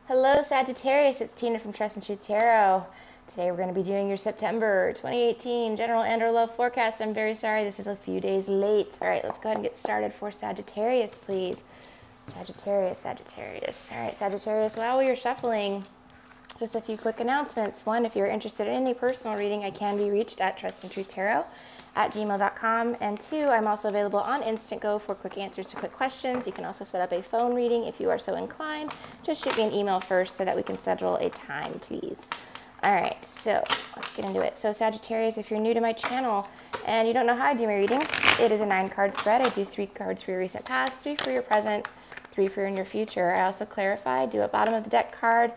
Hello Sagittarius, it's Tina from Trust and Truth Tarot. Today we're going to be doing your September 2018 general and or love forecast. I'm very sorry this is a few days late. All right, let's go ahead and get started for Sagittarius, please. Sagittarius. All right, Sagittarius, while you're shuffling, just a few quick announcements. One, if you're interested in any personal reading, I can be reached at trustandtruthtarot@gmail.com. And two, I'm also available on Instant Go for quick answers to quick questions. You can also set up a phone reading if you are so inclined. Just shoot me an email first so that we can schedule a time, please. All right, so let's get into it. So Sagittarius, if you're new to my channel and you don't know how I do my readings, it is a 9-card spread. I do 3 cards for your recent past, 3 for your present, 3 for your near future. I also clarify, do a bottom of the deck card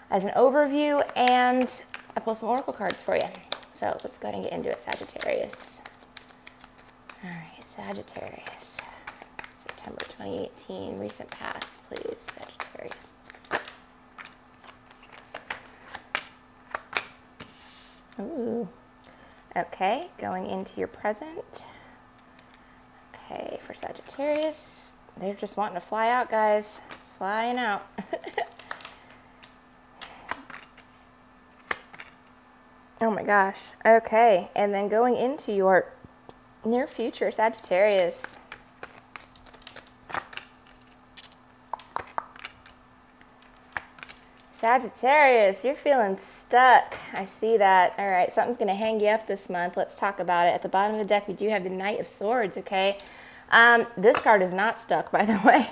as an overview, and I pull some oracle cards for you. So let's go ahead and get into it, Sagittarius. All right, Sagittarius. September 2018, recent past, please, Sagittarius. Ooh. Okay, going into your present. Okay, for Sagittarius, they're just wanting to fly out, guys. Flying out. Oh my gosh. Okay, and then going into your near future, Sagittarius. Sagittarius, you're feeling stuck. I see that. All right, something's going to hang you up this month. Let's talk about it. At the bottom of the deck, we do have the Knight of Swords, okay? This card is not stuck, by the way.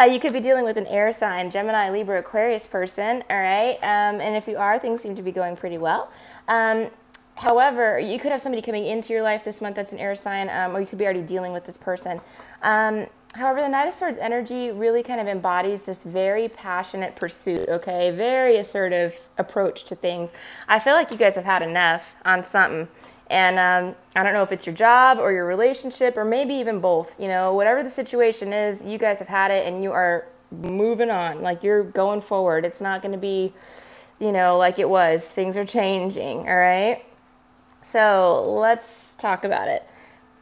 You could be dealing with an air sign, Gemini, Libra, Aquarius person, all right? And if you are, things seem to be going pretty well. However, you could have somebody coming into your life this month that's an air sign, or you could be already dealing with this person. However, the Knight of Swords energy really kind of embodies this very passionate pursuit, okay? Very assertive approach to things. I feel like you guys have had enough on something. And I don't know if it's your job or your relationship or maybe even both. You know, whatever the situation is, you guys have had it and you are moving on. Like, you're going forward. It's not going to be, you know, like it was. Things are changing, all right? So let's talk about it.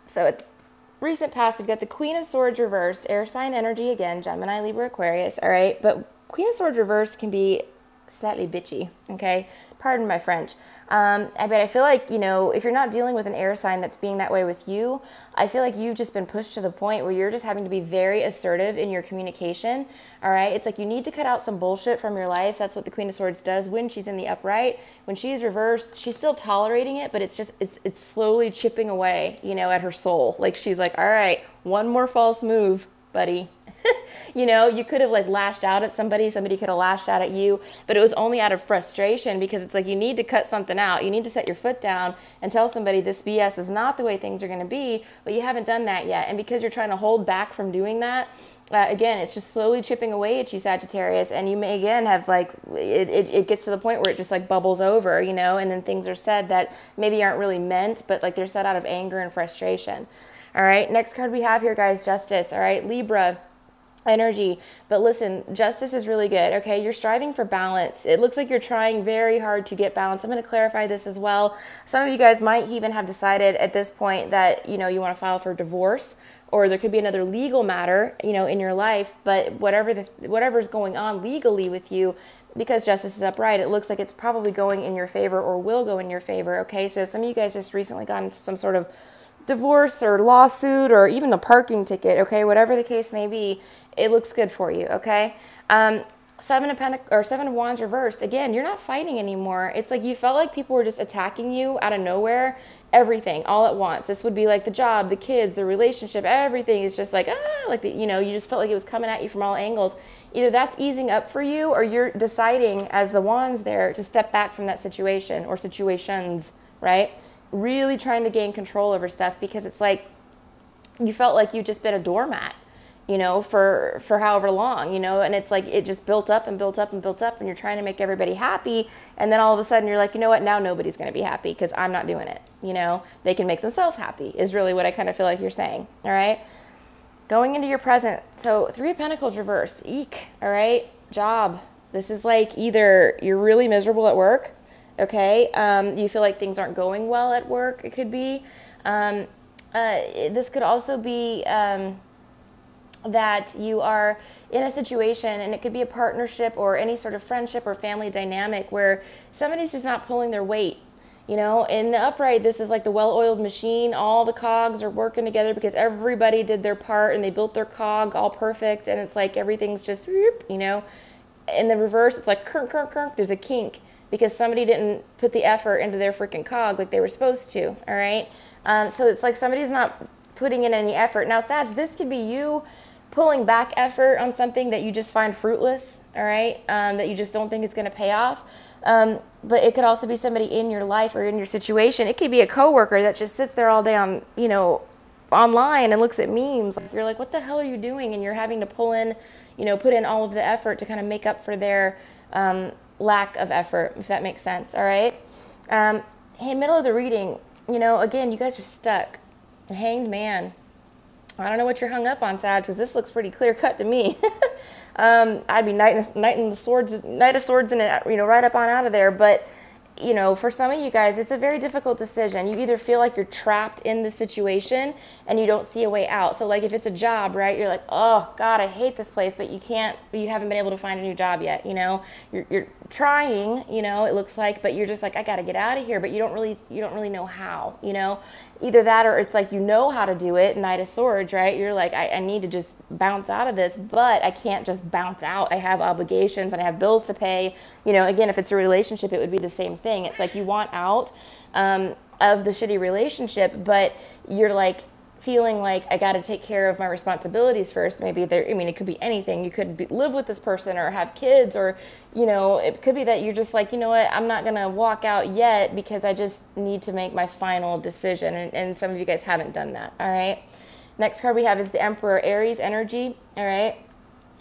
So at recent past, we've got the Queen of Swords reversed, air sign energy again, Gemini, Libra, Aquarius, all right? But Queen of Swords reversed can be slightly bitchy, okay? Pardon my French. But I feel like, you know, if you're not dealing with an air sign that's being that way with you, I feel like you've just been pushed to the point where you're just having to be very assertive in your communication, all right? It's like you need to cut out some bullshit from your life. That's what the Queen of Swords does when she's in the upright. When she's reversed, she's still tolerating it, but it's just, it's slowly chipping away, you know, at her soul. Like, she's like, all right, one more false move, buddy. You know, you could have like lashed out at somebody could have lashed out at you, but it was only out of frustration, because it's like you need to cut something out. You need to set your foot down and tell somebody this BS is not the way things are going to be, but you haven't done that yet. And because you're trying to hold back from doing that, again, it's just slowly chipping away at you, Sagittarius, and you may again have like, it gets to the point where it just like bubbles over, you know, and then things are said that maybe aren't really meant, but like they're said out of anger and frustration. All right, next card we have here, guys, Justice. All right, Libra energy. But listen, justice is really good, okay? You're striving for balance. It looks like you're trying very hard to get balance. I'm going to clarify this as well. Some of you guys might even have decided at this point that, you know, you want to file for divorce, or there could be another legal matter, you know, in your life. But whatever's going on legally with you, because justice is upright, it looks like it's probably going in your favor or will go in your favor, okay? So some of you guys just recently got into some sort of divorce or lawsuit or even a parking ticket, okay? Whatever the case may be, it looks good for you, okay? Seven of Wands reversed. Again, you're not fighting anymore. It's like you felt like people were just attacking you out of nowhere, everything, all at once. This would be like the job, the kids, the relationship, everything is just like, you know, you just felt like it was coming at you from all angles. Either that's easing up for you, or you're deciding as the Wands there to step back from that situation or situations, right? Really trying to gain control over stuff, because it's like you felt like you've just been a doormat, you know, for however long, you know, and it's like it just built up and built up and built up, and you're trying to make everybody happy, and then all of a sudden you're like, you know what, now nobody's going to be happy because I'm not doing it, you know. They can make themselves happy is really what I kind of feel like you're saying, all right? Going into your present, so 3 of Pentacles reversed, eek, all right? Job. This is like either you're really miserable at work, okay? You feel like things aren't going well at work, it could be. This could also be that you are in a situation, and it could be a partnership or any sort of friendship or family dynamic where somebody's just not pulling their weight. You know, in the upright, this is like the well-oiled machine. All the cogs are working together because everybody did their part and they built their cog all perfect, and it's like everything's just, you know. In the reverse, it's like kunk, kunk, kunk. There's a kink because somebody didn't put the effort into their freaking cog like they were supposed to, all right? So it's like somebody's not putting in any effort. Now, Sag, this could be you pulling back effort on something that you just find fruitless, all right, that you just don't think is going to pay off. But it could also be somebody in your life or in your situation. It could be a coworker that just sits there all day on, you know, online and looks at memes. Like, you're like, what the hell are you doing? And you're having to pull in, you know, put in all of the effort to kind of make up for their lack of effort, if that makes sense, all right? Hey, middle of the reading, you know, again, you guys are stuck. Hanged Man. I don't know what you're hung up on, Sag, because this looks pretty clear cut to me. I'd be knight of swords in it, you know, right up on out of there. But, you know, for some of you guys, it's a very difficult decision. You either feel like you're trapped in the situation and you don't see a way out. So, like, if it's a job, right, you're like, oh, God, I hate this place, but you haven't been able to find a new job yet, you know. You're trying, you know, it looks like, but you're just like, I got to get out of here, but you don't really know how, you know. Either that or it's like you know how to do it, Knight of Swords, right? You're like, I need to just bounce out of this, but I can't just bounce out. I have obligations and I have bills to pay. You know, again, if it's a relationship, it would be the same thing. It's like you want out of the shitty relationship, but you're like feeling like I got to take care of my responsibilities first. Maybe it could be anything. You could live with this person or have kids, or, you know, it could be that you're just like, you know what, I'm not going to walk out yet because I just need to make my final decision. And some of you guys haven't done that. All right. Next card we have is the Emperor, Aries energy. All right.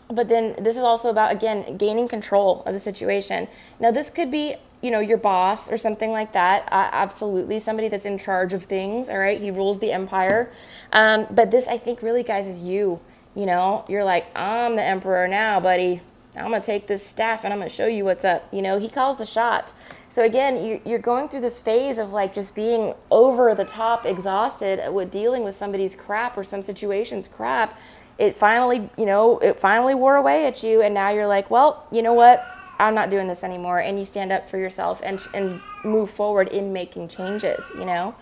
But then this is also about, again, gaining control of the situation. Now, this could be, you know, your boss or something like that. Absolutely. Somebody that's in charge of things. All right. He rules the empire. But this, I think, really, guys, is you. You know, you're like, I'm the emperor now, buddy. I'm going to take this staff and I'm going to show you what's up. You know, he calls the shots. So, again, you're going through this phase of, like, just being over the top exhausted with dealing with somebody's crap or some situation's crap. It finally wore away at you. And now you're like, well, you know what? I'm not doing this anymore. And you stand up for yourself and move forward in making changes, you know.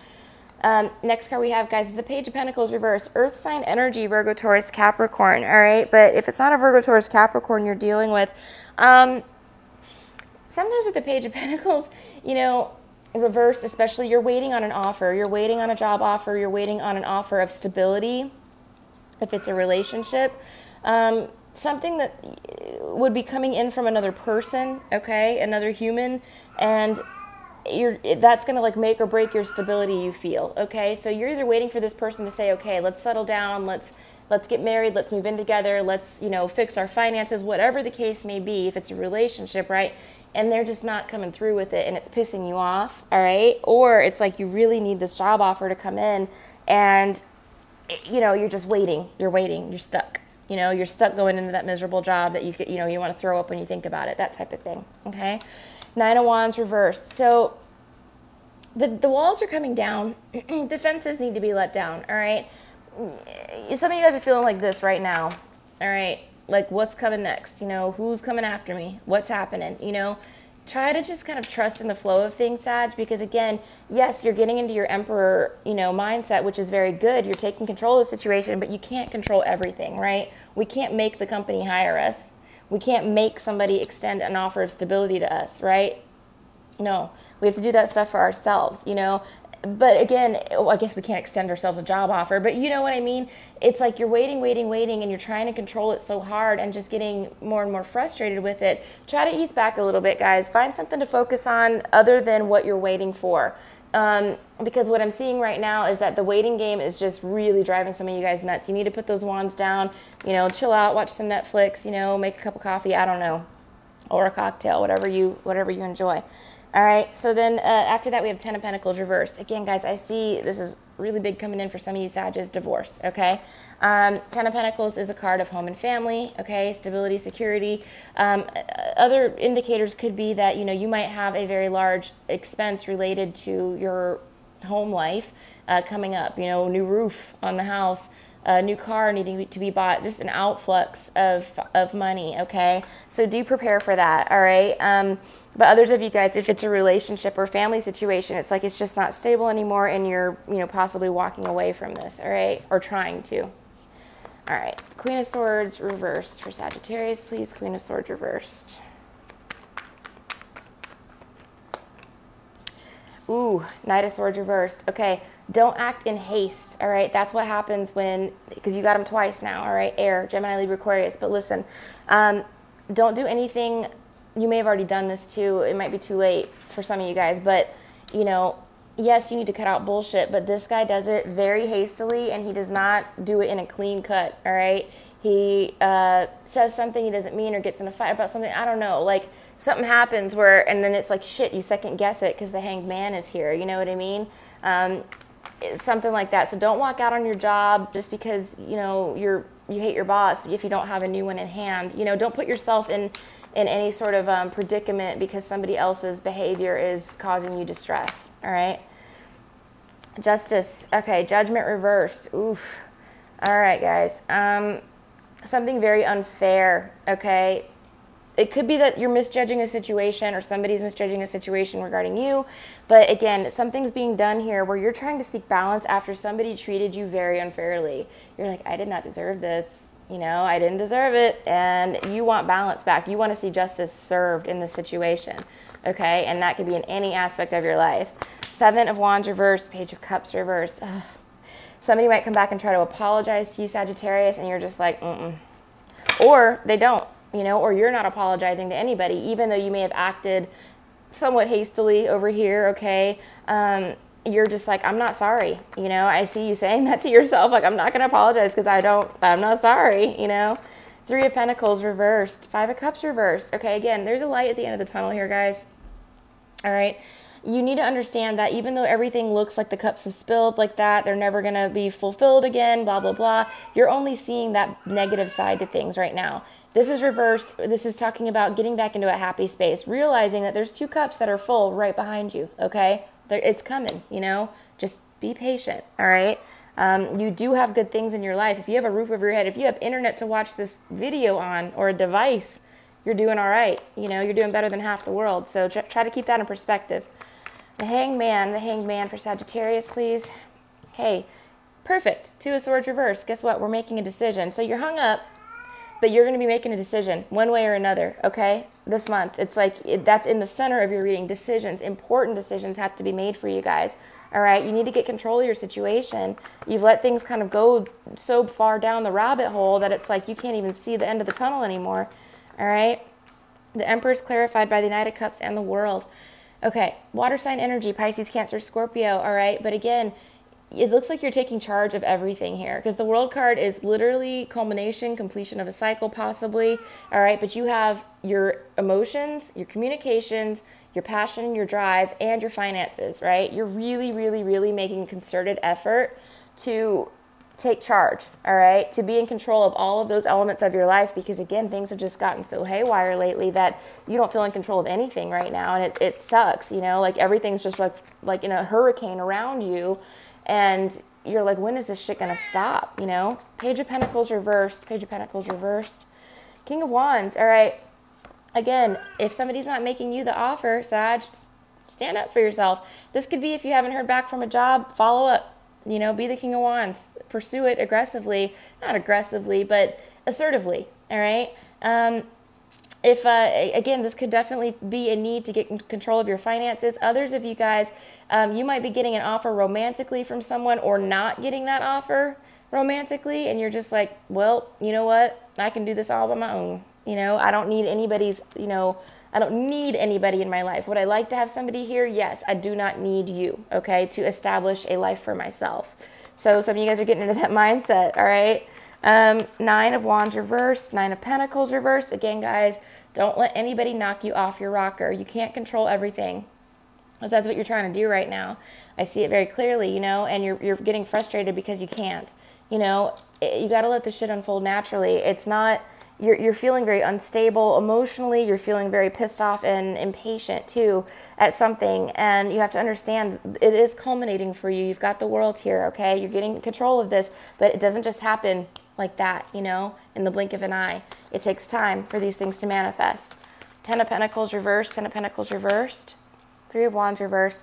Next card we have, guys, is the Page of Pentacles reverse. Earth sign energy, Virgo, Taurus, Capricorn. All right. But if it's not a Virgo, Taurus, Capricorn you're dealing with, sometimes with the Page of Pentacles, you know, reversed, especially, you're waiting on an offer. You're waiting on a job offer. You're waiting on an offer of stability. If it's a relationship, something that would be coming in from another person, okay, another human, and that's going to, like, make or break your stability you feel, okay? So you're either waiting for this person to say, okay, let's settle down, let's get married, let's move in together, let's, you know, fix our finances, whatever the case may be, if it's a relationship, right? And they're just not coming through with it and it's pissing you off, all right? Or it's like you really need this job offer to come in and, you know, you're just waiting, you're stuck. You know, you're stuck going into that miserable job that you want to throw up when you think about it, that type of thing, okay? Nine of Wands reversed. So the walls are coming down. Defenses need to be let down, all right? Some of you guys are feeling like this right now, all right? Like, what's coming next? You know, who's coming after me? What's happening? You know, try to just kind of trust in the flow of things, Sag, because, again, yes, you're getting into your emperor, you know, mindset, which is very good. You're taking control of the situation, but you can't control everything, right? We can't make the company hire us. We can't make somebody extend an offer of stability to us, right? No, we have to do that stuff for ourselves, you know. But again, I guess we can't extend ourselves a job offer, but you know what I mean? It's like you're waiting, and you're trying to control it so hard and just getting more and more frustrated with it. Try to ease back a little bit, guys. Find something to focus on other than what you're waiting for. Because what I'm seeing right now is that the waiting game is just really driving some of you guys nuts. You need to put those wands down, you know, chill out, watch some Netflix, you know, make a cup of coffee, I don't know, or a cocktail, whatever you enjoy. All right, so then after that we have Ten of Pentacles reversed. Again, guys, I see this is really big coming in for some of you Sagittarius, divorce, okay? Ten of Pentacles is a card of home and family, okay? Stability, security. Other indicators could be that, you know, you might have a very large expense related to your home life coming up, you know, new roof on the house, a new car needing to be bought, just an outflux of money, okay? So do prepare for that, all right? But others of you guys, if it's a relationship or family situation, it's like it's just not stable anymore and you're, possibly walking away from this, all right? Or trying to. All right, Queen of Swords reversed for Sagittarius, please. Queen of Swords reversed. Ooh, Knight of Swords reversed. Okay, don't act in haste, all right? That's what happens because you got them twice now, all right? Air, Gemini, Libra, Aquarius. But listen, don't do anything. You may have already done this too. It might be too late for some of you guys. But, yes, you need to cut out bullshit. But this guy does it very hastily, and he does not do it in a clean cut, all right? He says something he doesn't mean or gets in a fight about something. I don't know. Like, something happens and then it's like, shit, you second guess it because the Hanged Man is here. You know what I mean? Something like that. So don't walk out on your job just because, you hate your boss if you don't have a new one in hand. Don't put yourself in any sort of predicament because somebody else's behavior is causing you distress. All right? Justice. Okay, Judgment reversed. Oof. All right, guys. Something very unfair, okay? It could be that you're misjudging a situation or somebody's misjudging a situation regarding you. But again, something's being done here where you're trying to seek balance after somebody treated you very unfairly. You're like, I did not deserve this. I didn't deserve it. And you want balance back. You want to see justice served in this situation, okay? And that could be in any aspect of your life. Seven of Wands reversed, Page of Cups reversed. Ugh. Somebody might come back and try to apologize to you, Sagittarius, and you're just like, mm-mm. Or they don't, or you're not apologizing to anybody, even though you may have acted somewhat hastily over here, okay? You're just like, I'm not sorry, I see you saying that to yourself, like, I'm not going to apologize because I'm not sorry, Three of Pentacles reversed, Five of Cups reversed. Okay, again, there's a light at the end of the tunnel here, guys. All right? You need to understand that even though everything looks like the cups have spilled like that, they're never going to be fulfilled again, blah, blah, blah. You're only seeing that negative side to things right now. This is reversed. This is talking about getting back into a happy space, realizing that there's two cups that are full right behind you, okay? It's coming, Just be patient, all right? You do have good things in your life. If you have a roof over your head, if you have internet to watch this video on or a device, you're doing all right. You're doing better than half the world. So try to keep that in perspective. The Hanged Man for Sagittarius, please. Hey, perfect. Two of Swords reversed. Guess what? We're making a decision. So you're hung up, but you're going to be making a decision one way or another, okay? This month. It's like that's in the center of your reading. Decisions, important decisions have to be made for you guys, all right? You need to get control of your situation. You've let things kind of go so far down the rabbit hole that it's like you can't even see the end of the tunnel anymore, all right? The Emperor's clarified by the Knight of Cups and the World. Okay, water sign energy, Pisces, Cancer, Scorpio, all right? But again, it looks like you're taking charge of everything here because the World card is literally culmination, completion of a cycle possibly, all right? But you have your emotions, your communications, your passion, your drive, and your finances, right? You're really, really, really making a concerted effort to take charge, all right, to be in control of all of those elements of your life because, again, things have just gotten so haywire lately that you don't feel in control of anything right now, and it sucks, like everything's just like in a hurricane around you, and you're like, when is this shit gonna stop, Page of Pentacles reversed, Page of Pentacles reversed, King of Wands, all right, again, if somebody's not making you the offer, Sag, stand up for yourself. This could be if you haven't heard back from a job, follow up. Be the King of Wands. Pursue it aggressively. Not aggressively, but assertively. All right? Again, this could definitely be a need to get control of your finances. Others of you guys, you might be getting an offer romantically from someone or not getting that offer romantically, and you're just like, well, you know what? I can do this all by my own. I don't need anybody's, I don't need anybody in my life. Would I like to have somebody here? Yes, I do not need you, okay, to establish a life for myself. So some of you guys are getting into that mindset, all right? Nine of Wands reversed, Nine of Pentacles reversed. Again, guys, don't let anybody knock you off your rocker. You can't control everything. Because that's what you're trying to do right now. I see it very clearly, and you're getting frustrated because you can't. You got to let the shit unfold naturally. It's not you're feeling very unstable emotionally. You're feeling very pissed off and impatient too at something. And you have to understand it is culminating for you. You've got the world here, okay? You're getting control of this, but it doesn't just happen like that, you know, in the blink of an eye. It takes time for these things to manifest. 10 of Pentacles reversed, 10 of Pentacles reversed, 3 of Wands reversed.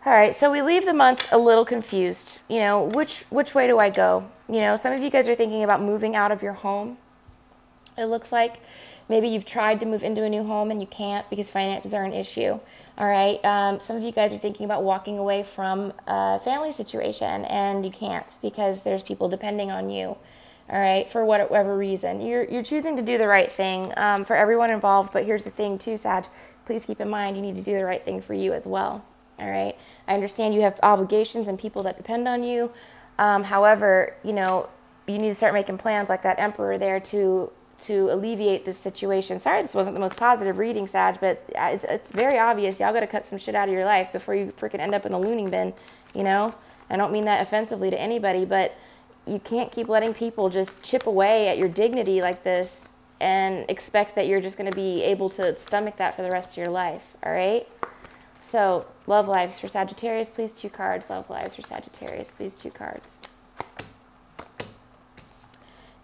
All right, so we leave the month a little confused. You know, which way do I go? You know, some of you guys are thinking about moving out of your home. It looks like maybe you've tried to move into a new home and you can't because finances are an issue. All right, some of you guys are thinking about walking away from a family situation and you can't because there's people depending on you. All right, for whatever reason. You're choosing to do the right thing for everyone involved, but here's the thing too, Sag. Please keep in mind you need to do the right thing for you as well. All right, I understand you have obligations and people that depend on you. However, you know, you need to start making plans like that Emperor there to alleviate this situation. Sorry, this wasn't the most positive reading, Sag, but it's very obvious. Y'all got to cut some shit out of your life before you freaking end up in the looning bin, you know? I don't mean that offensively to anybody, but you can't keep letting people just chip away at your dignity like this and expect that you're just going to be able to stomach that for the rest of your life, all right? So, love lives for Sagittarius, please 2 cards. Love lives for Sagittarius, please 2 cards.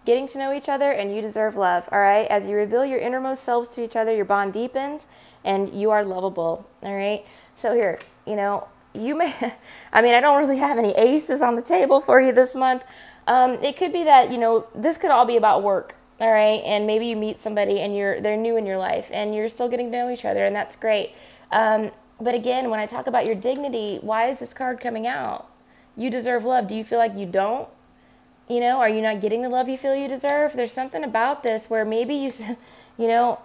Getting to know each other and you deserve love, all right? As you reveal your innermost selves to each other, your bond deepens and you are lovable, all right? So here, you know, you may, I mean, I don't really have any aces on the table for you this month. It could be that, you know, this could all be about work, all right? And maybe you meet somebody and they're new in your life and you're still getting to know each other and that's great. But again, when I talk about your dignity, why is this card coming out? You deserve love. Do you feel like you don't? You know, are you not getting the love you feel you deserve? There's something about this where maybe you know,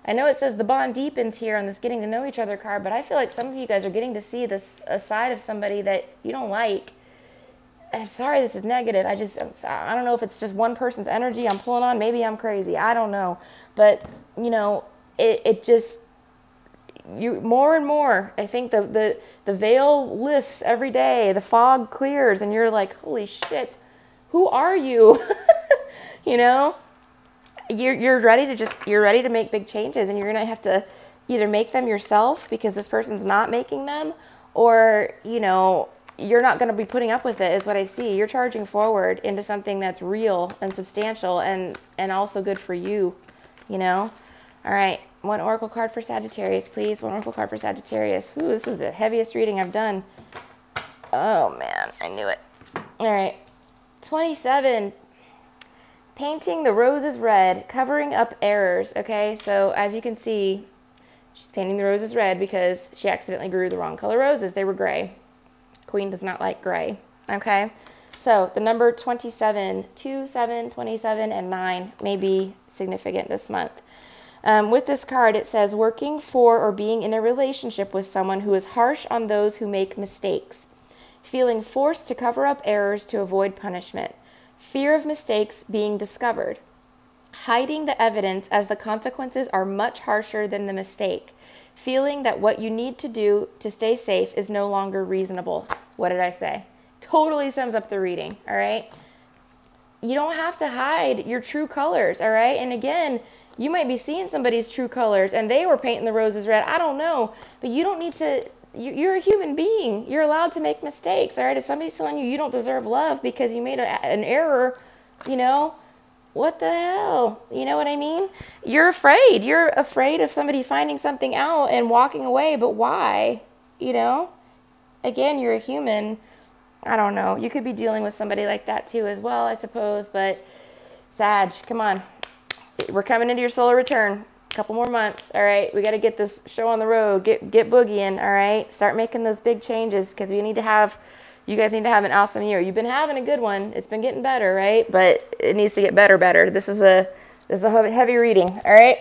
I know it says the bond deepens here on this getting to know each other card, but I feel like some of you guys are getting to see a side of somebody that you don't like. I'm sorry this is negative. I don't know if it's just one person's energy I'm pulling on. Maybe I'm crazy. I don't know. But, you know, it just, more and more, I think the veil lifts every day. The fog clears and you're like, holy shit, who are you? You know, you're ready to make big changes and you're going to have to either make them yourself because this person's not making them, or, you know, you're not going to be putting up with it is what I see. You're charging forward into something that's real and substantial and also good for you, you know? All right. 1 oracle card for Sagittarius, please. 1 oracle card for Sagittarius. Ooh, this is the heaviest reading I've done. Oh, man. I knew it. All right. 27. Painting the roses red, covering up errors. Okay, so as you can see, she's painting the roses red because she accidentally grew the wrong color roses. They were gray. Queen does not like gray. Okay, so the number 27, 2, 7, 27, and 9 may be significant this month. With this card, it says, working for or being in a relationship with someone who is harsh on those who make mistakes. Feeling forced to cover up errors to avoid punishment. Fear of mistakes being discovered. Hiding the evidence as the consequences are much harsher than the mistake. Feeling that what you need to do to stay safe is no longer reasonable. What did I say? Totally sums up the reading, all right? You don't have to hide your true colors, all right? And again, you might be seeing somebody's true colors and they were painting the roses red. I don't know, but you don't need to, you're a human being. You're allowed to make mistakes, all right? If somebody's telling you don't deserve love because you made an error, you know, what the hell? You know what I mean? You're afraid. You're afraid of somebody finding something out and walking away, but why? You know? Again, you're a human. I don't know. You could be dealing with somebody like that too as well, I suppose, but Sag, come on. We're coming into your solar return. A couple more months, all right? We got to get this show on the road. Get boogieing, all right? Start making those big changes because we need to have... You guys need to have an awesome year. You've been having a good one. It's been getting better, right? But it needs to get better. This is a heavy reading, all right?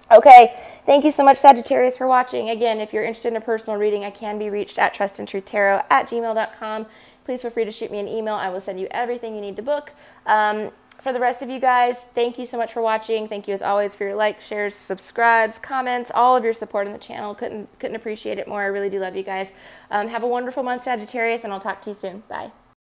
Okay. Thank you so much, Sagittarius, for watching. Again, if you're interested in a personal reading, I can be reached at trustandtruthtarot@gmail.com. Please feel free to shoot me an email. I will send you everything you need to book. For the rest of you guys, thank you so much for watching. Thank you as always for your likes, shares, subscribes, comments, all of your support on the channel. Couldn't appreciate it more. I really do love you guys. Have a wonderful month, Sagittarius, and I'll talk to you soon. Bye.